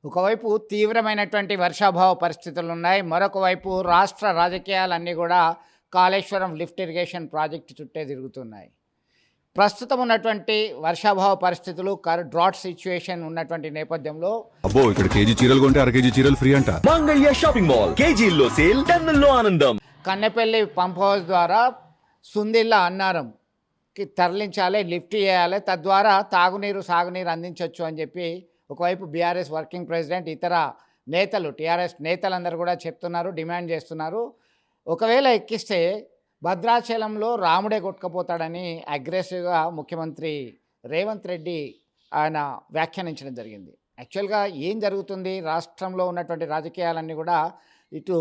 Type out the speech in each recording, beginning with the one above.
ఒకవైపు తీవ్రమైనటువంటి వర్షాభావ పరిస్థితులున్నాయి. మరొక వైపు రాష్ట్ర రాజకీయాలన్నీ కూడా కాళేశ్వరం లిఫ్ట్ ఇరిగేషన్ ప్రాజెక్టు చుట్టే తిరుగుతున్నాయి. ప్రస్తుతం ఉన్నటువంటి వర్షాభావ పరిస్థితులు డ్రాట్ సిచ్యువేషన్ ఉన్నటువంటి నేపథ్యంలో అబ్బో ఇక్కడ కేజీ చీరలు కొంటే అర కేజీ చీరలు ఫ్రీ అంట. మంగళ్య షాపింగ్ మాల్, కేజీల్లో సేల్, టన్నుల్లో ఆనందం. కన్నెపల్లి పంప్ హౌస్ ద్వారా సుందిళ్ళ అన్నారంకి తరలించాలి, లిఫ్ట్ చేయాలి, తద్వారా తాగునీరు సాగునీరు అందించవచ్చు అని చెప్పి ఒకవైపు బీఆర్ఎస్ వర్కింగ్ ప్రెసిడెంట్, ఇతర నేతలు, టీఆర్ఎస్ నేతలందరూ కూడా చెప్తున్నారు, డిమాండ్ చేస్తున్నారు. ఒకవేళ ఎక్కిస్తే భద్రాచలంలో రాముడే కొట్టుకుపోతాడని అగ్రెసివ్గా ముఖ్యమంత్రి రేవంత్ రెడ్డి ఆయన వ్యాఖ్యానించడం జరిగింది. యాక్చువల్గా ఏం జరుగుతుంది, రాష్ట్రంలో ఉన్నటువంటి రాజకీయాలన్నీ కూడా ఇటు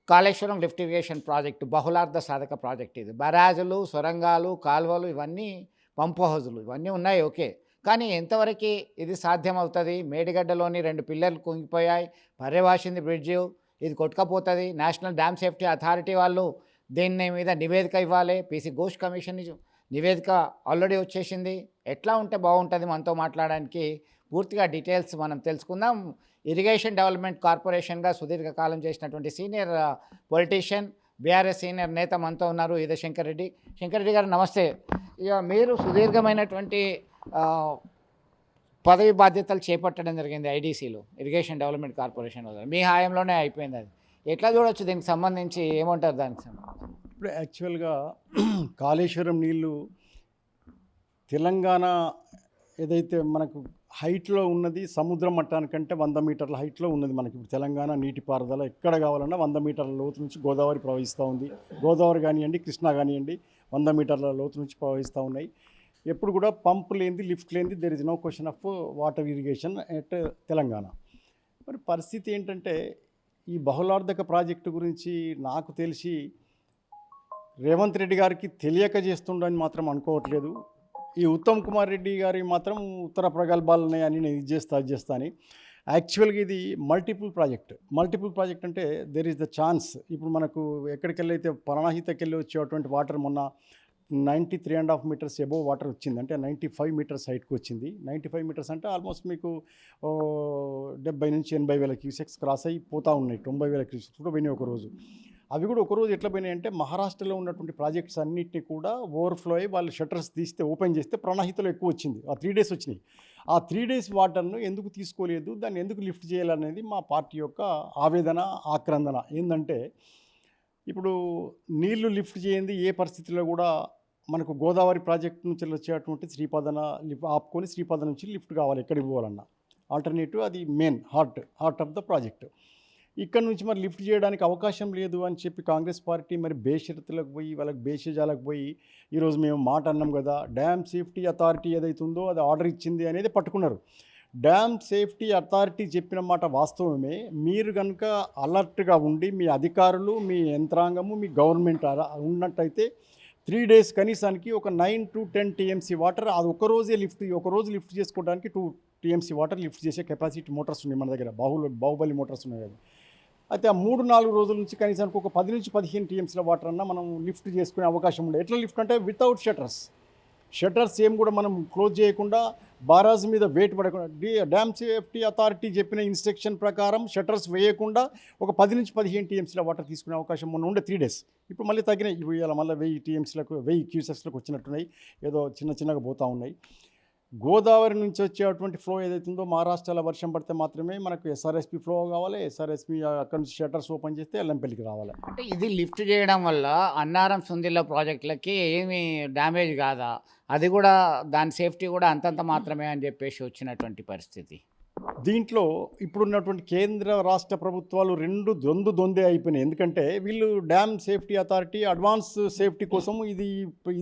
కాళేశ్వరం లిఫ్ట్ ఇరిగేషన్ ప్రాజెక్టు బహుళార్థ సాధక ప్రాజెక్ట్. ఇది బరాజులు, సొరంగాలు, కాలువలు, ఇవన్నీ పంపు హౌజులు ఇవన్నీ ఉన్నాయి, ఓకే. కానీ ఎంతవరకు ఇది సాధ్యమవుతుంది? మేడిగడ్డలోని 2 పిల్లర్లు కుంగిపోయాయి, పర్యవాసింది బ్రిడ్జి, ఇది కొట్టుకపోతుంది. నేషనల్ డ్యామ్ సేఫ్టీ అథారిటీ వాళ్ళు దీని మీద నివేదిక ఇవ్వాలి. పీసీ ఘోష్ కమిషన్ నివేదిక ఆల్రెడీ వచ్చేసింది. ఎట్లా ఉంటే బాగుంటుంది? మనతో మాట్లాడడానికి పూర్తిగా డీటెయిల్స్ మనం తెలుసుకుందాం. ఇరిగేషన్ డెవలప్మెంట్ కార్పొరేషన్గా సుదీర్ఘకాలం చేసినటువంటి సీనియర్ పొలిటీషియన్, బీఆర్ఎస్ సీనియర్ నేత మనతో ఉన్నారు, ఇదే శంకర్ రెడ్డి. శంకర్ రెడ్డి గారు నమస్తే. ఇక మీరు సుదీర్ఘమైనటువంటి పదవి బాధ్యతలు చేపట్టడం జరిగింది ఐడీసీలో, ఇరిగేషన్ డెవలప్మెంట్ కార్పొరేషన్. మీ హాయంలోనే అయిపోయింది. అది ఎట్లా చూడవచ్చు? దీనికి సంబంధించి ఏమంటారు? దానికి సంబంధించి ఇప్పుడు యాక్చువల్గా కాళేశ్వరం నీళ్ళు తెలంగాణ ఏదైతే మనకు హైట్లో ఉన్నది, సముద్ర మట్టానికంటే 100 మీటర్ల హైట్లో ఉన్నది. మనకి ఇప్పుడు తెలంగాణ నీటిపారుదల ఎక్కడ కావాలన్నా 100 మీటర్ల లోతు నుంచి గోదావరి ప్రవహిస్తూ ఉంది. గోదావరి కానివ్వండి, కృష్ణా కానివ్వండి, 100 మీటర్ల లోతు నుంచి ప్రవహిస్తూ ఉన్నాయి. ఎప్పుడు కూడా పంపు లేనిది, లిఫ్ట్ లేనిది, there is no question of water irrigation at Telangana. మరి పరిస్థితి ఏంటంటే, ఈ బహుళార్థక ప్రాజెక్టు గురించి నాకు తెలిసి రేవంత్ రెడ్డి గారికి తెలియక చేస్తుండని మాత్రం అనుకోవట్లేదు. ఈ ఉత్తమ్ కుమార్ రెడ్డి గారి మాత్రం ఉత్తర ప్రగల్భాలు ఉన్నాయని నేను ఇది చేస్తా అని. యాక్చువల్గా ఇది మల్టిపుల్ ప్రాజెక్ట్ అంటే దెర్ ఈస్ ద ఛాన్స్. ఇప్పుడు మనకు ఎక్కడికెళ్ళి అయితే పరాణహితకెళ్ళి వచ్చేటువంటి వాటర్ మొన్న 93.5 మీటర్స్ అబోవ్ వాటర్ వచ్చింది, అంటే 95 మీటర్స్ హైట్కి వచ్చింది. 95 మీటర్స్ అంటే ఆల్మోస్ట్ మీకు 70 నుంచి 80 వేల క్యూసెక్స్ క్రాస్ అయ్యి పోతూ ఉన్నాయి. 90 వేల క్యూసెక్స్ కూడా పోయినాయి ఒకరోజు. అవి కూడా ఒకరోజు ఎట్లా పోయినాయి అంటే, మహారాష్ట్రలో ఉన్నటువంటి ప్రాజెక్ట్స్ అన్నింటినీ కూడా ఓవర్ఫ్లో అయ్యి వాళ్ళు షట్టర్స్ తీస్తే, ఓపెన్ చేస్తే ప్రణాహితలో ఎక్కువ వచ్చింది. ఆ 3 డేస్ వచ్చినాయి. ఆ 3 డేస్ వాటర్ను ఎందుకు తీసుకోలేదు, దాన్ని ఎందుకు లిఫ్ట్ చేయాలనేది మా పార్టీ యొక్క ఆవేదన, ఆక్రందన. ఏంటంటే, ఇప్పుడు నీళ్లు లిఫ్ట్ చేయండి ఏ పరిస్థితిలో కూడా మనకు గోదావరి ప్రాజెక్టు నుంచి వచ్చేటువంటి శ్రీపాదన ఆపుకొని శ్రీపాదన నుంచి లిఫ్ట్ కావాలి ఎక్కడికి పోవాలన్నా. ఆల్టర్నేటివ్ అది main heart of the project. ఇక్కడ నుంచి మరి లిఫ్ట్ చేయడానికి అవకాశం లేదు అని చెప్పి కాంగ్రెస్ పార్టీ మరి బేషరతులకు పోయి, వాళ్ళకి బేషజాలకు పోయి, ఈరోజు మేము మాట అన్నాం కదా, డ్యామ్ సేఫ్టీ అథారిటీ ఏదైతే ఉందో అది ఆర్డర్ ఇచ్చింది అనేది పట్టుకున్నారు. డ్యామ్ సేఫ్టీ అథారిటీ చెప్పిన మాట వాస్తవమే. మీరు కనుక అలర్ట్గా ఉండి, మీ అధికారులు, మీ యంత్రాంగము, మీ గవర్నమెంట్ ఉన్నట్టయితే 3 డేస్ కనీసానికి ఒక 9 to 10 టీఎంసీ వాటర్ అది ఒకరోజు లిఫ్ట్ చేసుకోవడానికి 2 టీఎంసీ వాటర్ లిఫ్ట్ చేసే కెపాసిటీ మోటార్స్ ఉన్నాయి మన దగ్గర. బాహుబలి మోటార్స్ ఉన్నాయి కదా. అయితే ఆ 3-4 రోజుల నుంచి కనీసానికి ఒక 10 నుంచి 15 టీఎంసీల వాటర్ అన్నా మనం లిఫ్ట్ చేసుకునే అవకాశం ఉండే. ఎట్లా లిఫ్ట్ అంటే వితౌట్ షట్టర్స్ ఏం కూడా మనం క్లోజ్ చేయకుండా, బారాజ్ మీద వెయిట్ పడకుండా, డ్యామ్ సేఫ్టీ అథారిటీ చెప్పిన ఇన్స్ట్రక్షన్ ప్రకారం షట్టర్స్ వేయకుండా ఒక 10 నుంచి 15 టీఎంసీల వాటర్ తీసుకునే అవకాశం మొన్న ఉండే 3 డేస్. ఇప్పుడు మళ్ళీ తగ్గినాయి. ఇప్పుడు ఇలా మళ్ళీ 1000 టీఎంసీలకు 1000 క్యూసెక్స్లకు వచ్చినట్టున్నాయి. ఏదో చిన్నగా పోతూ ఉన్నాయి. గోదావరి నుంచి వచ్చేటువంటి ఫ్లో ఏదైతుందో, మహారాష్ట్రలో వర్షం పడితే మాత్రమే మనకు ఎస్ఆర్ఎస్పి ఫ్లో కావాలి. ఎస్ఆర్ఎస్పి అక్కడ నుంచి షట్టర్స్ ఓపెన్ చేస్తే ఎల్లంపల్లికి రావాలి. అంటే ఇది లిఫ్ట్ చేయడం వల్ల అన్నారం సుందిళ్ళ ప్రాజెక్టులకి ఏమీ డ్యామేజ్ కాదా? అది కూడా దాని సేఫ్టీ కూడా అంతంత మాత్రమే అని చెప్పేసి వచ్చినటువంటి పరిస్థితి. దీంట్లో ఇప్పుడున్నటువంటి కేంద్ర రాష్ట్ర ప్రభుత్వాలు 2 దొందే అయిపోయినాయి. ఎందుకంటే వీళ్ళు dam safety authority advance safety కోసం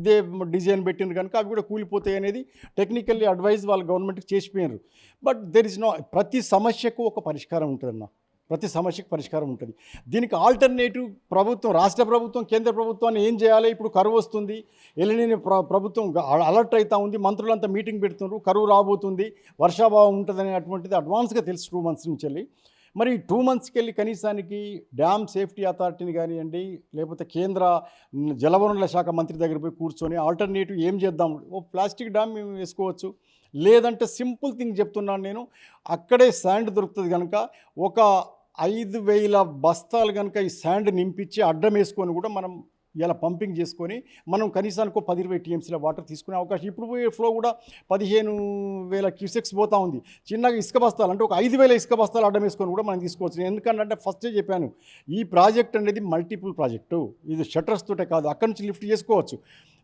ఇదే డిజైన్ పెట్టింది కనుక అవి కూడా కూలిపోతాయి అనేది టెక్నికల్లీ అడ్వైజ్ వాళ్ళ గవర్నమెంట్కి చేసిపోయారు. బట్ దెర్ ఇస్ నో, ప్రతి సమస్యకు ఒక పరిష్కారం ఉంటుందన్న, ప్రతి సమస్యకు పరిష్కారం ఉంటుంది. దీనికి ఆల్టర్నేటివ్ ప్రభుత్వం, రాష్ట్ర ప్రభుత్వం, కేంద్ర ప్రభుత్వాన్ని ఏం చేయాలి? ఇప్పుడు కరువు వస్తుంది, ఎల్లిని ప్రభుత్వం అలర్ట్ అవుతూ ఉంది, మంత్రులంతా మీటింగ్ పెడుతున్నారు, కరువు రాబోతుంది, వర్షాభావం ఉంటుంది అనేటువంటిది అడ్వాన్స్గా తెలుసు 2 months నుంచి వెళ్ళి. మరి 2 monthsకి వెళ్ళి కనీసానికి డ్యామ్ సేఫ్టీ అథారిటీని కానివ్వండి, లేకపోతే కేంద్ర జలవనరుల శాఖ మంత్రి దగ్గర పోయి కూర్చొని ఆల్టర్నేటివ్ ఏం చేద్దాం, ఓ ప్లాస్టిక్ డ్యామ్ మేము వేసుకోవచ్చు, లేదంటే సింపుల్ థింగ్ చెప్తున్నాను నేను, అక్కడే శాండ్ దొరుకుతుంది కనుక ఒక 5,000 బస్తాలు కనుక ఈ శాండ్ నింపించి అడ్డం వేసుకొని కూడా మనం ఇలా పంపింగ్ చేసుకొని మనం కనీసానికి 10-20 టీఎంసీల వాటర్ తీసుకునే అవకాశం. ఇప్పుడు పోయే ఫ్లో కూడా 15,000 క్యూసెక్స్ పోతా ఉంది. చిన్నగా ఇసుక బస్తాలు అంటే ఒక 5,000 ఇసుక బస్తాలు అడ్డం వేసుకొని కూడా మనం తీసుకోవచ్చు. ఎందుకంటే ఫస్టే చెప్పాను, ఈ ప్రాజెక్ట్ అనేది మల్టిపుల్ ప్రాజెక్టు, ఇది షట్టర్స్ తోటే కాదు, అక్కడి నుంచి లిఫ్ట్ చేసుకోవచ్చు.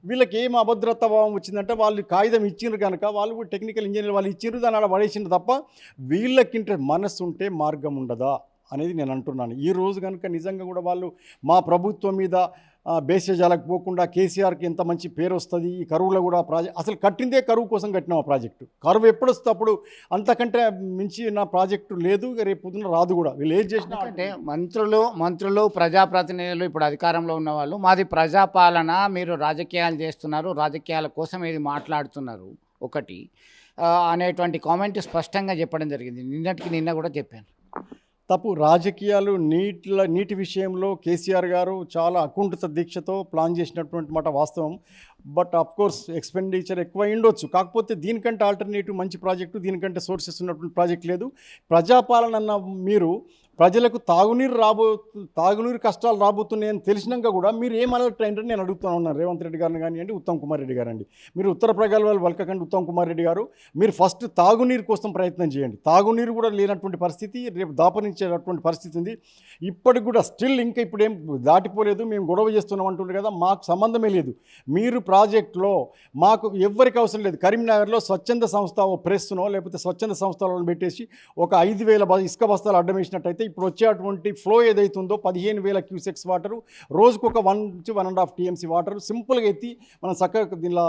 వీళ్ళకి ఏం అభద్రత భావం వచ్చిందంటే వాళ్ళు కాగితం ఇచ్చిండ్రు కనుక వాళ్ళు టెక్నికల్ ఇంజనీర్ వాళ్ళు ఇచ్చిండ్రు, దాన్ని అలా పడేసిండ్రు తప్ప వీళ్ళకింటే మనస్సు ఉంటే మార్గం ఉండదా అనేది నేను అంటున్నాను. ఈ రోజు కనుక నిజంగా కూడా వాళ్ళు మా ప్రభుత్వం మీద బేసేజాలకు పోకుండా కేసీఆర్కి ఎంత మంచి పేరు వస్తుంది, ఈ కరువులో కూడా ప్రాజెక్ట్ అసలు కట్టిందే కరువు కోసం కట్టినాం. ఆ ప్రాజెక్టు కరువు ఎప్పుడు వస్తే అప్పుడు, అంతకంటే మించి నా ప్రాజెక్టు లేదు, రేపు పొద్దున రాదు కూడా. వీళ్ళు ఏం చేసినా అంటే మంత్రులు ప్రజాప్రతినిధులు ఇప్పుడు అధికారంలో ఉన్న వాళ్ళు మాది ప్రజాపాలన, మీరు రాజకీయాలు చేస్తున్నారు, రాజకీయాల కోసం ఇది మాట్లాడుతున్నారు ఒకటి అనేటువంటి కామెంట్ స్పష్టంగా చెప్పడం జరిగింది. నిన్న కూడా చెప్పాను. తప్పు. రాజకీయాలు నీటి విషయంలో కేసీఆర్ గారు చాలా అకుంఠిత దీక్షతో ప్లాన్ చేసినటువంటి మాట వాస్తవం. బట్ కోర్స్ ఎక్స్పెండిచర్ ఎక్కువ ఉండొచ్చు, కాకపోతే దీనికంటే ఆల్టర్నేటివ్ మంచి ప్రాజెక్టు, దీనికంటే సోర్సెస్ ఉన్నటువంటి ప్రాజెక్ట్ లేదు. ప్రజాపాలన అన్న మీరు ప్రజలకు తాగునీరు కష్టాలు రాబోతున్నాయని తెలిసినాక కూడా మీరు ఏం అలర్ట్ అయ్యారని నేను అడుగుతూ ఉన్నాను. రేవంత్ రెడ్డి గారిని కానివ్వండి, ఉత్తమ్ కుమార్ రెడ్డి గారండి, మీరు ఉత్తర ప్రగల్భాలు వలకకండి. ఉత్తమ్ కుమార్ రెడ్డి గారు, మీరు ఫస్ట్ తాగునీరు కోసం ప్రయత్నం చేయండి. తాగునీరు కూడా లేనటువంటి పరిస్థితి, రేపు దాపరించేటటువంటి పరిస్థితి ఉంది. ఇప్పటికి కూడా స్టిల్ ఇంకా ఇప్పుడు ఏం దాటిపోలేదు, మేము గొడవ చేస్తున్నాం అంటున్నారు కదా, మాకు సంబంధమే లేదు. మీరు ప్రాజెక్టులో మాకు ఎవ్వరికి అవసరం లేదు. కరీంనగర్లో స్వచ్ఛంద సంస్థ ప్రెస్నో లేకపోతే స్వచ్ఛంద సంస్థలను పెట్టేసి ఒక 5,000 ఇసుక బస్తాలు అడ్డం వేసినట్టయితే ఇప్పుడు వచ్చేటువంటి ఫ్లో ఏదైతుందో 15,000 క్యూసెక్స్ వాటరు, రోజుకు ఒక 1 to 1.5 టీఎంసీ వాటర్ సింపుల్గా ఎత్తి మనం చక్కగా దీనిలో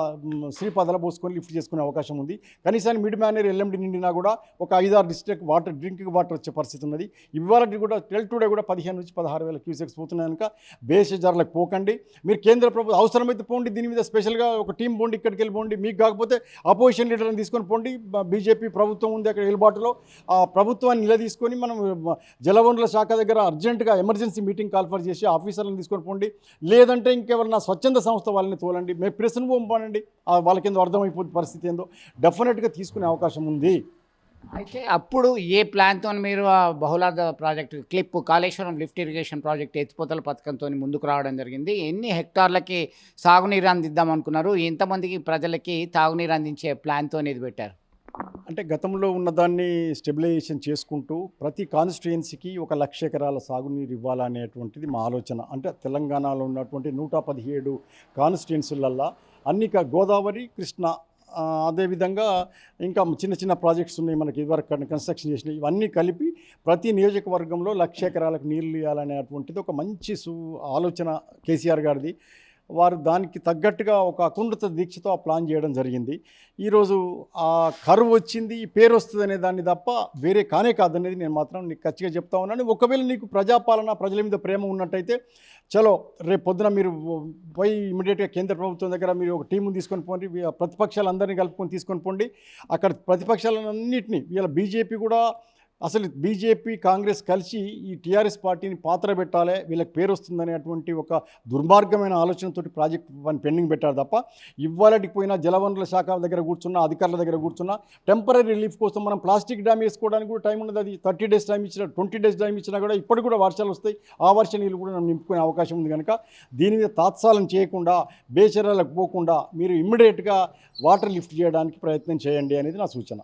శ్రీపాదల పోసుకొని లిఫ్ట్ చేసుకునే అవకాశం ఉంది. కనీసాన్ని మిడ్ మ్యానర్ ఎల్ఎండి నిండినా కూడా ఒక 5-6 డిస్ట్రిక్ట్ వాటర్ డ్రింకింగ్ వాటర్ వచ్చే పరిస్థితి ఉన్నది. ఇవాళ కూడా టుడే కూడా 15,000 నుంచి 16,000 క్యూసెక్స్ పోతున్నాయి కనుక బేషజార్లకు పోకండి. మీరు కేంద్ర ప్రభుత్వం అవసరమైతే పోండి, దీని మీద స్పెషల్గా ఒక టీం పోండి, ఇక్కడికి వెళ్ళి పోండి. మీకు కాకపోతే అపోజిషన్ లీడర్ని తీసుకొని పోండి. బీజేపీ ప్రభుత్వం ఉంది అక్కడ వెలుబాటులో, ఆ ప్రభుత్వాన్ని నిలదీసుకొని మనం జలవనరుల శాఖ దగ్గర అర్జెంటుగా ఎమర్జెన్సీ మీటింగ్ కాల్ఫర్ చేసి ఆఫీసర్లను తీసుకొని పోండి. లేదంటే ఇంకెవరన్నా స్వచ్ఛంద సంస్థ వాళ్ళని తోలండి, మేము ప్రెస్ను పంపండి, వాళ్ళకి ఏందో అర్థమైపోతుంది పరిస్థితి ఏందో, డెఫినెట్గా తీసుకునే అవకాశం ఉంది. అయితే అప్పుడు ఏ ప్లాన్తో మీరు ఆ బహుళార్థ project Kaleshwaram lift irrigation project ఎత్తిపోతల పథకంతో ముందుకు రావడం జరిగింది? ఎన్ని హెక్టార్లకి సాగునీరు అందిద్దాం అనుకున్నారు? ఎంతమందికి ప్రజలకి తాగునీరు అందించే ప్లాన్తో ఇది పెట్టారు? అంటే గతంలో ఉన్నదాన్ని స్టెబిలైజేషన్ చేసుకుంటూ ప్రతి కాన్స్టిట్యుయెన్సీకి 1,00,000 ఎకరాల సాగునీరు ఇవ్వాలనేటువంటిది మా ఆలోచన. అంటే తెలంగాణలో ఉన్నటువంటి 117 కాన్స్టిట్యుయెన్సీలల్లో అన్ని గోదావరి, కృష్ణ, అదేవిధంగా ఇంకా చిన్న చిన్న ప్రాజెక్ట్స్ ఉన్నాయి మనకి, ఇదివరకు కన్స్ట్రక్షన్ చేసినవి, ఇవన్నీ కలిపి ప్రతి నియోజకవర్గంలో 1,00,000 ఎకరాలకు నీళ్లు ఇవ్వాలనేటువంటిది ఒక మంచి ఆలోచన కేసీఆర్ గారిది. వారు దానికి తగ్గట్టుగా ఒక అకుంఠిత దీక్షతో ఆ ప్లాన్ చేయడం జరిగింది. ఈరోజు ఆ కరువు వచ్చింది, ఈ పేరు వస్తుంది అనే దాన్ని తప్ప వేరే కానే కాదనేది నేను మాత్రం నీకు ఖచ్చితంగా చెప్తా ఉన్నాను. ఒకవేళ నీకు ప్రజాపాలన, ప్రజల మీద ప్రేమ ఉన్నట్టయితే చలో రేపు పొద్దున మీరు పోయి ఇమీడియట్గా కేంద్ర ప్రభుత్వం దగ్గర మీరు ఒక టీముని తీసుకొని పోండి, ప్రతిపక్షాలందరినీ కలుపుకొని తీసుకొని పోండి. అక్కడ ప్రతిపక్షాలన్నింటినీ వీళ్ళ బీజేపీ కూడా, అసలు బీజేపీ కాంగ్రెస్ కలిసి ఈ టీఆర్ఎస్ పార్టీని పాత్ర పెట్టాలి, వీళ్ళకి పేరు వస్తుందనేటువంటి ఒక దుర్మార్గమైన ఆలోచనతో ప్రాజెక్ట్ పెండింగ్ పెట్టారు తప్ప ఇవ్వాలటికి పోయినా జలవనరుల శాఖ దగ్గర కూర్చున్నా, అధికారుల దగ్గర కూర్చున్నా టెంపరీ రిలీఫ్ కోసం మనం ప్లాస్టిక్ డ్యామ్ వేసుకోవడానికి కూడా టైం ఉన్నది. అది 30 days టైం ఇచ్చినా, 20 days టైం ఇచ్చినా కూడా ఇప్పటికి కూడా వర్షాలు వస్తాయి, ఆ వర్ష నీళ్ళు కూడా నింపుకునే అవకాశం ఉంది. కనుక దీని మీద తాత్సారం చేయకుండా, బేచర్యాలకు పోకుండా మీరు ఇమ్మీడియట్గా వాటర్ లిఫ్ట్ చేయడానికి ప్రయత్నం చేయండి అనేది నా సూచన.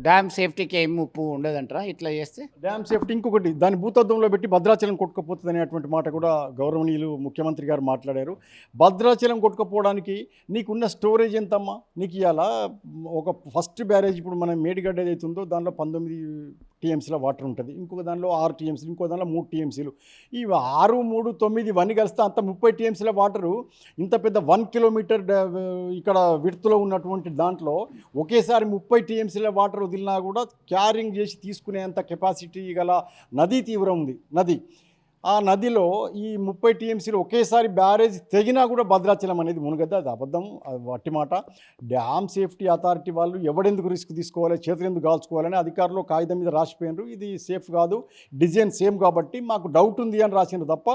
డ్యామ్ సేఫ్టీకి ఏం ముప్పు ఉండదంటారా ఇట్లా చేస్తే? డ్యామ్ సేఫ్టీ ఇంకొకటి, దాని భూతద్దంలో పెట్టి భద్రాచలం కొట్టుకుపోతుంది అనేటువంటి మాట కూడా గౌరవనీయులు ముఖ్యమంత్రి గారు మాట్లాడారు. భద్రాచలం కొట్టుకుపోవడానికి నీకున్న స్టోరేజ్ ఎంతమ్మా? నీకు ఇవాళ ఒక ఫస్ట్ బ్యారేజ్ ఇప్పుడు మనం మేడిగడ్డ ఏదైతుందో దానిలో 19 టీఎంసీల వాటర్ ఉంటుంది, ఇంకొక దానిలో 6 టీఎంసీలు, ఇంకో దానిలో 3 టీఎంసీలు. ఈ 6, 3, 9 ఇవన్నీ కలిస్తే అంత 30 టీఎంసీల వాటరు ఇంత పెద్ద 1 కిలోమీటర్ ఇక్కడ విడుతులో ఉన్నటువంటి దాంట్లో ఒకేసారి 30 టీఎంసీల వాటర్ వదిలినా కూడా క్యారింగ్ చేసి తీసుకునేంత కెపాసిటీ గల నదీ తీవ్రం ఉంది నది. ఆ నదిలో ఈ 30 టీఎంసీలు ఒకేసారి బ్యారేజ్ తెగినా కూడా భద్రాచలం అనేది మునగద్దు. అది అబద్ధం, అది వట్టి మాట. డ్యామ్ సేఫ్టీ అథారిటీ వాళ్ళు ఎవడెందుకు రిస్క్ తీసుకోవాలి, చేతులు ఎందుకు కాల్చుకోవాలని అధికారులు కాగితం మీద రాసిపోయినారు. ఇది సేఫ్ కాదు, డిజైన్ సేమ్ కాబట్టి మాకు డౌట్ ఉంది అని రాసినారు తప్ప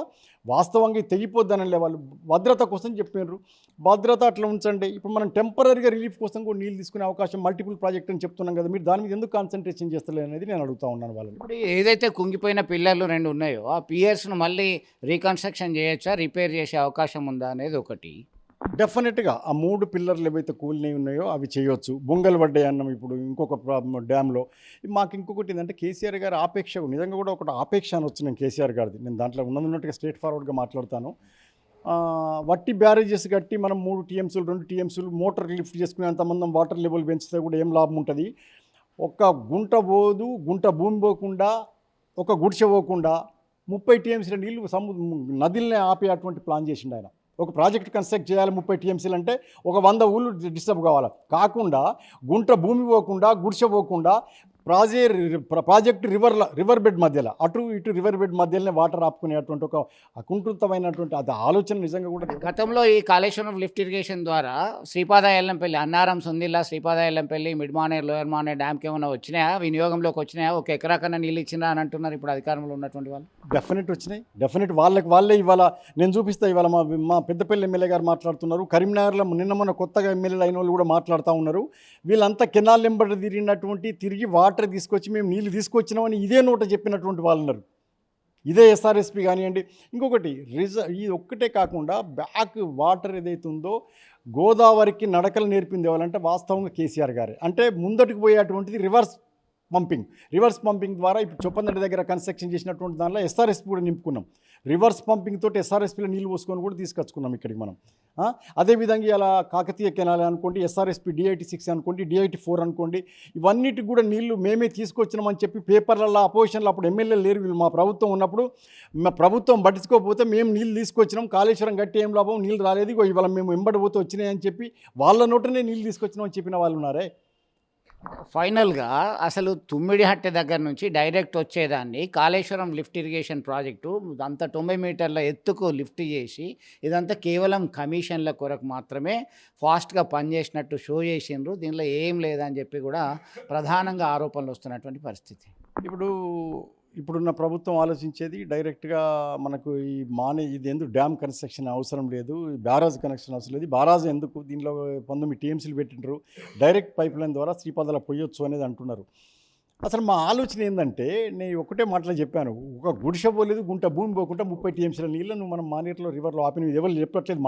వాస్తవంగా తెగిపోద్దనలే. వాళ్ళు భద్రత కోసం చెప్పినారు. భద్రత అట్లా ఉంచండి. ఇప్పుడు మనం టెంపరీగా రిలీఫ్ కోసం కూడా నీళ్ళు తీసుకునే అవకాశం మల్టిపుల్ ప్రాజెక్ట్ అని చెప్తున్నాం కదా, మీరు దాని మీద ఎందుకు కాన్సన్ట్రేషన్ చేస్తలేదు అనేది నేను అడుగుతా ఉన్నాను వాళ్ళని. ఇప్పుడు ఏదైతే కుంగిపోయిన పిల్లర్లు 2 ఉన్నాయో ఆ పియర్స్ను మళ్ళీ రీకన్స్ట్రక్షన్ చేయొచ్చా, రిపేర్ చేసే అవకాశం ఉందా అనేది ఒకటి. డెఫినెట్గా ఆ 3 పిల్లర్లు ఏవైతే కూలినవి ఉన్నాయో అవి చేయొచ్చు. బొంగలు పడ్డాయి అన్నాం ఇప్పుడు ఇంకొక డ్యామ్లో. మాకు ఇంకొకటి ఏంటంటే కేసీఆర్ గారి ఆపేక్ష, నిజంగా కూడా ఒకటి ఆపేక్ష అని వచ్చిన కేసీఆర్ గారిది. నేను దాంట్లో ఉన్నట్టుగా స్ట్రేట్ ఫార్వర్డ్గా మాట్లాడతాను. వట్టి బ్యారేజెస్ కట్టి మనం 3 టీఎంసీలు 2 టీఎంసీలు మోటార్ లిఫ్ట్ చేసుకునేంతమంది వాటర్ లెవెల్ పెంచితే కూడా ఏం లాభం ఉంటుంది? ఒక గుంట పోదు, గుంట భూమి పోకుండా, ఒక గుడిసె పోకుండా 30 టీఎంసీల నీళ్ళు నదిల్ని ఆపే అటువంటి ప్లాన్ చేసిండు ఆయన. ఒక ప్రాజెక్ట్ కన్స్ట్రక్ట్ చేయాలి 30 టీఎంసీలు అంటే ఒక 100 ఊళ్ళు డిస్టర్బ్ కావాలి. కాకుండా గుంట భూమి పోకుండా, గుడిసె పోకుండా ప్రాజెక్ట్ రివర్ బెడ్ మధ్యలో అటు ఇటు రివర్ బెడ్ మధ్యలోనే వాటర్ ఆపుకునేటువంటి ఒక అకుంఠితమైనటువంటి అది ఆలోచన నిజంగా కూడా. గతంలో ఈ కాళేశ్వరం లిఫ్ట్ ఇరిగేషన్ ద్వారా శ్రీపాద ఎల్లంపల్లి, అన్నారం, సుందిల్లా, శ్రీపాద ఎల్లంపల్లి, మిడ్ మానేర్, లోయర్ మానేర్ డ్యామ్కి ఏమైనా వచ్చినాయా, వినియోగంలోకి వచ్చినాయా? 1 ఎకరా కన్నా నీళ్ళు ఇచ్చినా అని అంటున్నారు ఇప్పుడు అధికారంలో ఉన్నటువంటి వాళ్ళు. డెఫినెట్ వచ్చినాయి, డెఫినెట్ వాళ్ళే ఇవాళ నేను చూపిస్తా. ఇవాళ మా పెద్దపల్లి ఎమ్మెల్యే గారు మాట్లాడుతున్నారు, కరీంనగర్లో మొన్న కొత్తగా ఎమ్మెల్యేలు అయిన వాళ్ళు కూడా మాట్లాడుతూ ఉన్నారు. వీళ్ళంతా కెనాల్ నెంబర్ తిరిగి వాటర్ తీసుకొచ్చి మేము నీళ్ళు తీసుకొచ్చినామని ఇదే నోట చెప్పినటువంటి వాళ్ళు ఉన్నారు. ఇదే ఎస్ఆర్ఎస్పి కానివ్వండి. ఇంకొకటి ఇది ఒక్కటే కాకుండా బ్యాక్ వాటర్ ఏదైతే ఉందో గోదావరికి నడకలు నేర్పింది ఎవరంటే వాస్తవంగా కేసీఆర్ గారే. అంటే ముందటికి పోయేటువంటిది రివర్స్ పంపింగ్ ద్వారా ఇప్పుడు చొప్పందడి దగ్గర కన్స్ట్రక్షన్ చేసినటువంటి దానిలో ఎస్ఆర్ఎస్పి కూడా నింపుకున్నాం. రివర్స్ పంపింగ్ తోటి ఎస్ఆర్ఎస్పిలో నీళ్ళు పోసుకొని కూడా తీసుకొచ్చుకున్నాం ఇక్కడికి మనం. అదేవిధంగా ఇలా కాకతీయ కెనాల్ అనుకోండి, ఎస్ఆర్ఎస్పి DIT-6 అనుకోండి, DIT-4 అనుకోండి, ఇవన్నిటికి కూడా నీళ్లు మేమే తీసుకొచ్చినామని చెప్పి పేపర్లలో అపోజిషన్లో అప్పుడు ఎమ్మెల్యేలు లేరు వీళ్ళు. మా ప్రభుత్వం ఉన్నప్పుడు మా ప్రభుత్వం పట్టించుకోకపోతే మేము నీళ్ళు తీసుకొచ్చినాం, కాళేశ్వరం గట్టి ఏం లాభం, నీళ్ళు రాలేదు, ఇవాళ మేము వెంబడిపోతే వచ్చినాయని చెప్పి వాళ్ళ నోటనే నీళ్ళు తీసుకొచ్చినామని చెప్పిన వాళ్ళు ఉన్నారే. ఫైనల్గా అసలు తుమ్మిడిహట్టె దగ్గర నుంచి డైరెక్ట్ వచ్చేదాన్ని కాళేశ్వరం లిఫ్ట్ ఇరిగేషన్ ప్రాజెక్టు అంత 90 మీటర్ల ఎత్తుకు లిఫ్ట్ చేసి ఇదంతా కేవలం కమిషన్ల కొరకు మాత్రమే ఫాస్ట్గా పనిచేసినట్టు షో చేసిండ్రు. దీనిలో ఏం లేదని చెప్పి కూడా ప్రధానంగా ఆరోపణలు వస్తున్నటువంటి పరిస్థితి. ఇప్పుడున్న ప్రభుత్వం ఆలోచించేది డైరెక్ట్గా మనకు ఇది ఎందుకు డ్యామ్ కన్స్ట్రక్షన్ అవసరం లేదు, బ్యారాజ్ కనెక్షన్ అవసరం లేదు. బ్యారాజ్ ఎందుకు, దీనిలో 19 టీఎంసీలు పెట్టిండ్రు, డైరెక్ట్ పైప్ లైన్ ద్వారా శ్రీపాదల పోయొచ్చు అనేది అంటున్నారు. అసలు మా ఆలోచన ఏంటంటే నేను ఒకటే మాటలో చెప్పాను, ఒక గుడిసె పోలేదు, గుంట భూమి పోకుండా 30 టీఎంసీల నీళ్ళను మనం మానేరులో రివర్లో ఆపిన ఎవరు చెప్పట్లేదు.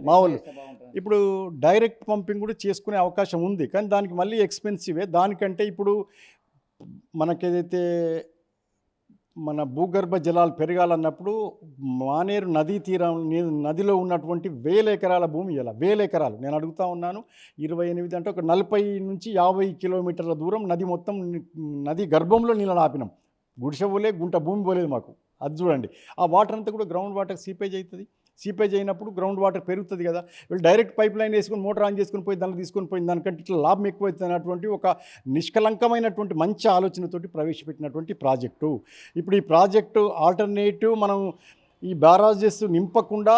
మా వాళ్ళు ఇప్పుడు డైరెక్ట్ పంపింగ్ కూడా చేసుకునే అవకాశం ఉంది, కానీ దానికి మళ్ళీ ఎక్స్పెన్సివే. దానికంటే ఇప్పుడు మనకేదైతే మన భూగర్భ జలాలు పెరగాలన్నప్పుడు మానేరు నదిలో ఉన్నటువంటి 1000 ఎకరాల భూమి, ఇలా 1000 ఎకరాలు నేను అడుగుతా ఉన్నాను. 28 అంటే ఒక 40 నుంచి 50 కిలోమీటర్ల దూరం నది గర్భంలో నీళ్ళని ఆపినాం. గుడిసె పోలే, గుంట భూమి పోలేదు మాకు. అది చూడండి, ఆ వాటర్ అంతా కూడా గ్రౌండ్ వాటర్ సీపేజ్ అవుతుంది. సీపేజ్ అయినప్పుడు గ్రౌండ్ వాటర్ పెరుగుతుంది కదా, వీళ్ళు డైరెక్ట్ పైప్ లైన్ వేసుకొని మోటార్ ఆన్ చేసుకొని పోయి దాన్ని తీసుకొని పోయి దానికంటే ఇట్లా లాభం ఎక్కువైతుంది అన్నటువంటి ఒక నిష్కలంకమైనటువంటి మంచి ఆలోచనతోటి ప్రవేశపెట్టినటువంటి ప్రాజెక్టు. ఇప్పుడు ఈ ప్రాజెక్టు ఆల్టర్నేటివ్ మనం ఈ బ్యారాజెస్ నింపకుండా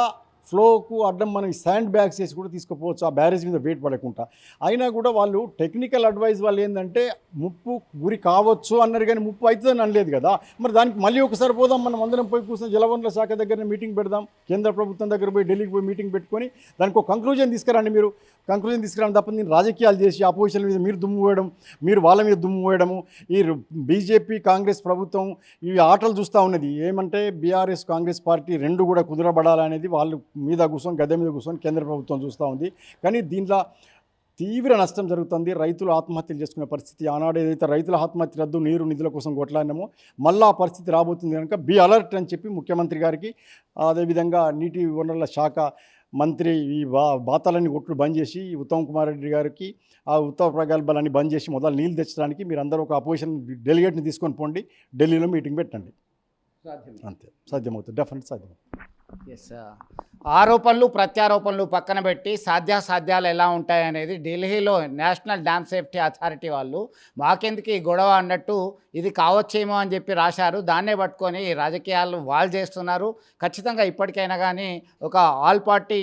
ఫ్లోకు అడ్డం మనం శాండ్ బ్యాగ్స్ వేసి కూడా తీసుకుపోవచ్చు, ఆ బ్యారేజ్ మీద వెయిట్ పడకుండా. అయినా కూడా వాళ్ళు టెక్నికల్ అడ్వైజ్ వాళ్ళు ఏంటంటే ముప్పు గురి కావచ్చు అన్నారు, కానీ ముప్పు అవుతుందని అనలేదు కదా. మరి దానికి మళ్ళీ ఒకసారి పోదాం, మనం అందరం పోయి కూర్చొని జలవనరుల శాఖ దగ్గర మీటింగ్ పెడదాం, కేంద్ర ప్రభుత్వం దగ్గర పోయి ఢిల్లీకి పోయి మీటింగ్ పెట్టుకొని దానికి ఒక కంక్లూజన్ తీసుకురండి. మీరు కంక్లూజన్ తీసుకురాని తప్ప నేను రాజకీయాలు చేసి అపోజిషన్ మీద మీరు దుమ్ము వేయడం, మీరు వాళ్ళ మీద దుమ్ము వేయడము, ఈ బీజేపీ కాంగ్రెస్ ప్రభుత్వం ఈ ఆటలు చూస్తూ ఉన్నది. ఏమంటే బీఆర్ఎస్ కాంగ్రెస్ పార్టీ 2 కూడా కుదరబడాలనేది వాళ్ళు మీద కూర్చొని గద్దె మీద కూర్చొని కేంద్ర ప్రభుత్వం చూస్తూ ఉంది. కానీ దీంట్లో తీవ్ర నష్టం జరుగుతుంది. రైతులు ఆత్మహత్యలు చేసుకునే పరిస్థితి. ఆనాడు ఏదైతే రైతుల ఆత్మహత్య రద్దు, నీరు నిధుల కోసం కొట్లాడినామో మళ్ళీ ఆ పరిస్థితి రాబోతుంది కనుక బీ అలర్ట్ అని చెప్పి ముఖ్యమంత్రి గారికి, అదేవిధంగా నీటి వనరుల శాఖ మంత్రి ఈ బాతాలన్నీ ఒట్లు బంద్ చేసి ఉత్తమ్ కుమార్ రెడ్డి గారికి ఆ ఉత్తర ప్రగల్భాలన్నీ బంద్ చేసి మొదలు నీళ్ళు తెచ్చడానికి మీరు అందరూ ఒక అపోజిషన్ డెలిగేట్ని తీసుకొని పోండి, ఢిల్లీలో మీటింగ్ పెట్టండి. అంతే సాధ్యమవుతుంది, డెఫినెట్ సాధ్యమవుతుంది. ఎస్, ఆరోపణలు ప్రత్యారోపణలు పక్కన పెట్టి సాధ్యాసాధ్యాలు ఎలా ఉంటాయనేది ఢిల్లీలో నేషనల్ డ్యామ్ సేఫ్టీ అథారిటీ వాళ్ళు మాకెందుకు ఈ గొడవ అన్నట్టు ఇది కావచ్చేమో అని చెప్పి రాశారు. దాన్నే పట్టుకొని రాజకీయాలు వాళ్ళు చేస్తున్నారు. ఖచ్చితంగా ఇప్పటికైనా కానీ ఒక ఆల్ పార్టీ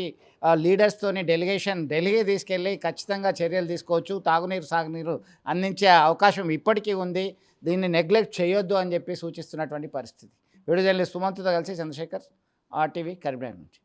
లీడర్స్తోని డెలిగేషన్ ఢిల్లీకి తీసుకెళ్ళి ఖచ్చితంగా చర్యలు తీసుకోవచ్చు. తాగునీరు సాగునీరు అందించే అవకాశం ఇప్పటికీ ఉంది. దీన్ని నెగ్లెక్ట్ చేయొద్దు అని చెప్పి సూచిస్తున్నటువంటి పరిస్థితి. వీడియో జర్నలిస్ట్ సుమంత్తో కలిసి చంద్రశేఖర్, RTV, కరీంనగర్ నుంచి.